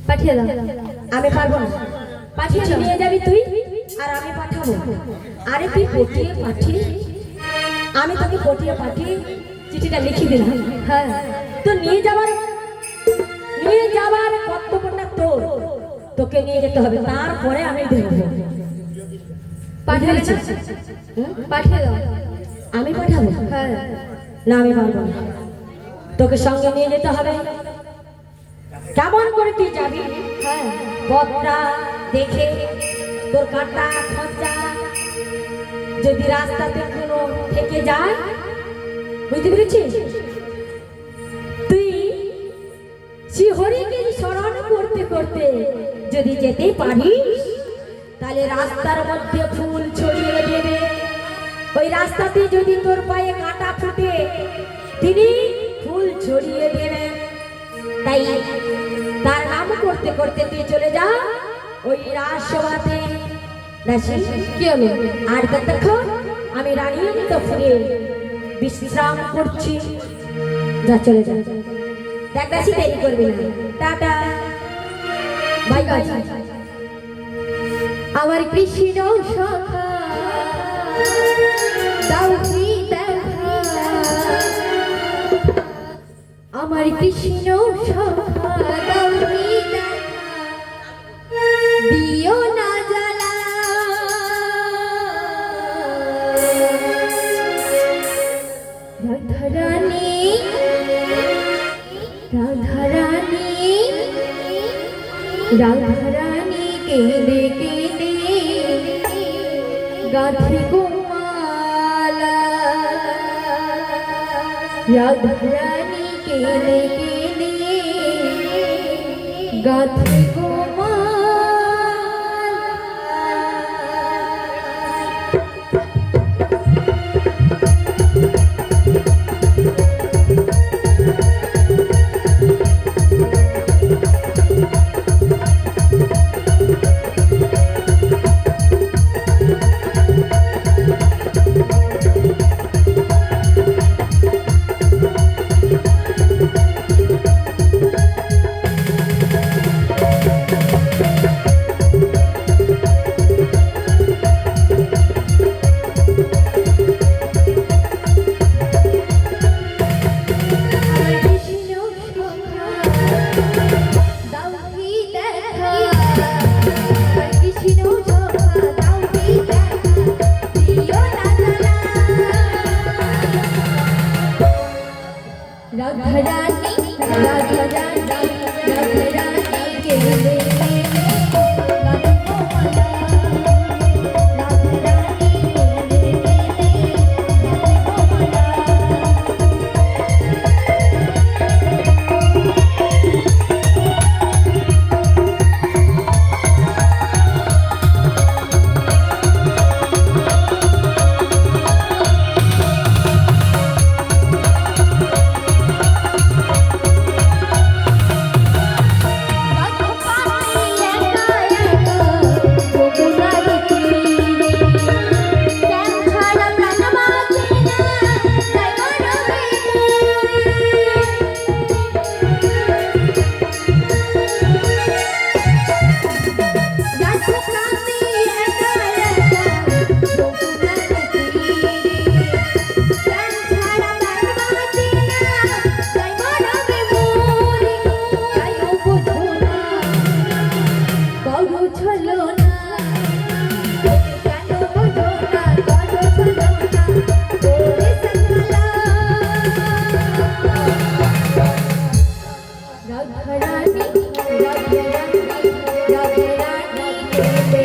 পাঠিয়ে দাও আমি পারবো না পাঠিয়ে নিয়ে যাবি তুই আর আমি পাঠাবো আরে তুই পটিয়ে পাঠিয়ে আমি তোকে পটিয়ে পাঠিয়ে চিঠিটা লিখে দিলাম হ্যাঁ তো নিয়ে যাবার কর্তব্যটা তোর তোকে নিয়ে যেতে হবে তারপরে আমি দেবো পাঠিয়ে পাঠিয়ে দাও আমি পাঠাবো হ্যাঁ না আমি পারবো না তোকে সঙ্গে নিয়ে যেতে হবে কেমন করে তুই যাবি হ্যাঁ পথটা দেখে তোর কাটা খরচা যদি রাস্তাতে কোনো থেকে যায় বুঝতে পেরেছিস তুই শ্রীহরিকে স্মরণ করতে করতে যদি যেতে পারিস তাহলে রাস্তার মধ্যে ফুল ছড়িয়ে দেবে ওই রাস্তাতে যদি তোর পায়ে কাঁটা ফুটে তিনি ফুল ছড়িয়ে দেবেন তাই তার নাম করতে করতে তুই চলে যা ওই রাজসভাতে কি হলো আর ততক্ষণ আমি রানীর তো ফিরে বিশ্রাম করছি যা চলে যা দেখ বেশি দেরি করবি না টাটা বাই বাই আমার কৃষ্ণ সখা দাউরি দেখা আমার কৃষ্ণ সখা দাউরি দেখা দিও না জ্বালা রাধারানী রাধারানী রাধারানী কেঁদে কেঁদে গাথি গোমালা রাধারানী কেঁদে কেঁদে গাথি গোমালা রানী রাধে রানী রাধে রানী রাধে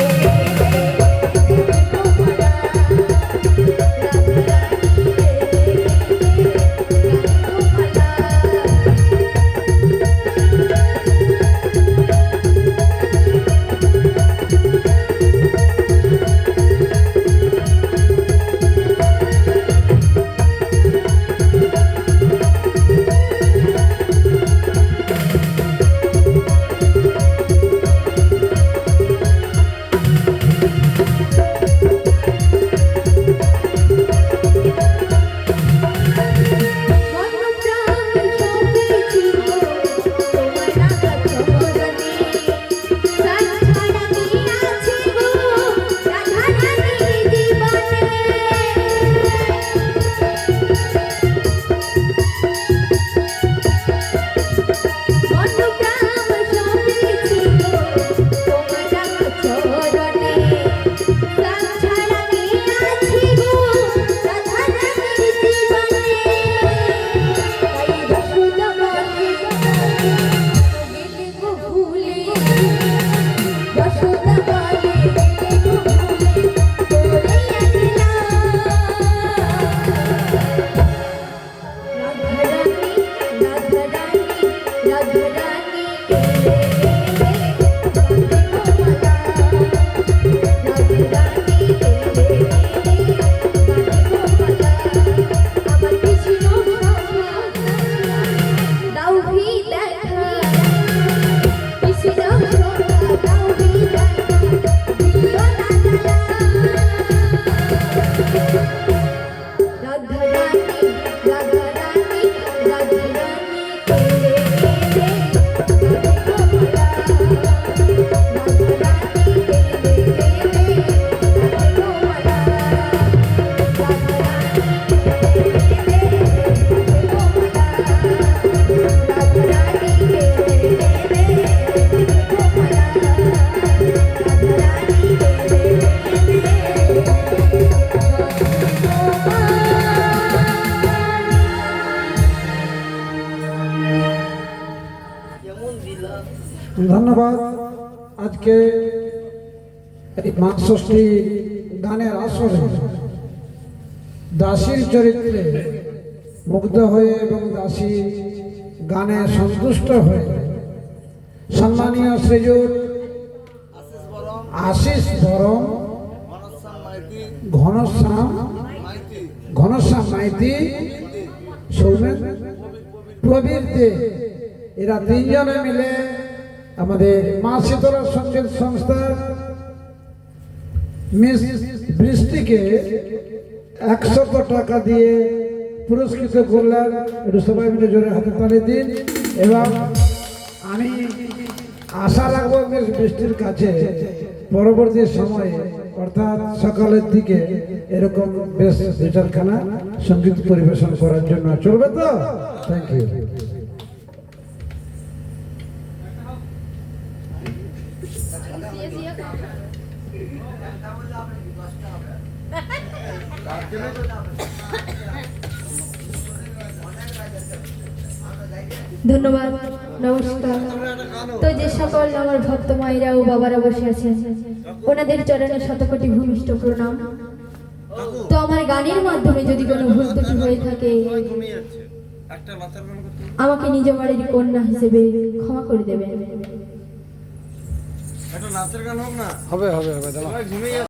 ধন্যবাদ। আজকে এই মাঘ ষষ্ঠী গানের আসরে দাসীর চরিত্রে মুগ্ধ হয়ে এবং দাসী গানে সন্তুষ্ট হয়ে সম্মানীয় শ্রীযুত আশিস বরম, ঘনশ্যাম মাইতি, সৌমেন প্রবীর দে, এরা তিনজনে মিলে আমাদের মা শীতলা সঙ্গীত সংস্থা মিস বৃষ্টিকে 100 টাকা দিয়ে পুরস্কৃত করলেন। একটু সবাই মিলে জোরে হাতে তালি দিন। এবং আমি আশা রাখবো মিস বৃষ্টির কাছে পরবর্তী সময়ে অর্থাৎ সকালের দিকে এরকম বেশ 2-4খানা সঙ্গীত পরিবেশন করার জন্য। চলবে তো? Thank you. ধন্যবাদ, নমস্কার। তো যে সকল আমার ভক্ত মায়েরা ও বাবারা বসে আছেন, ওনাদের চরণে শতকোটি ভূমিষ্ঠ প্রণাম। তো আমার গানের মাধ্যমে যদি কোনো ভুল ত্রুটি হয়ে থাকে, আমাকে নিজ বাড়ির কন্যা হিসেবে ক্ষমা করে দেবেন। হবে হবে হবে দাঁড়াও।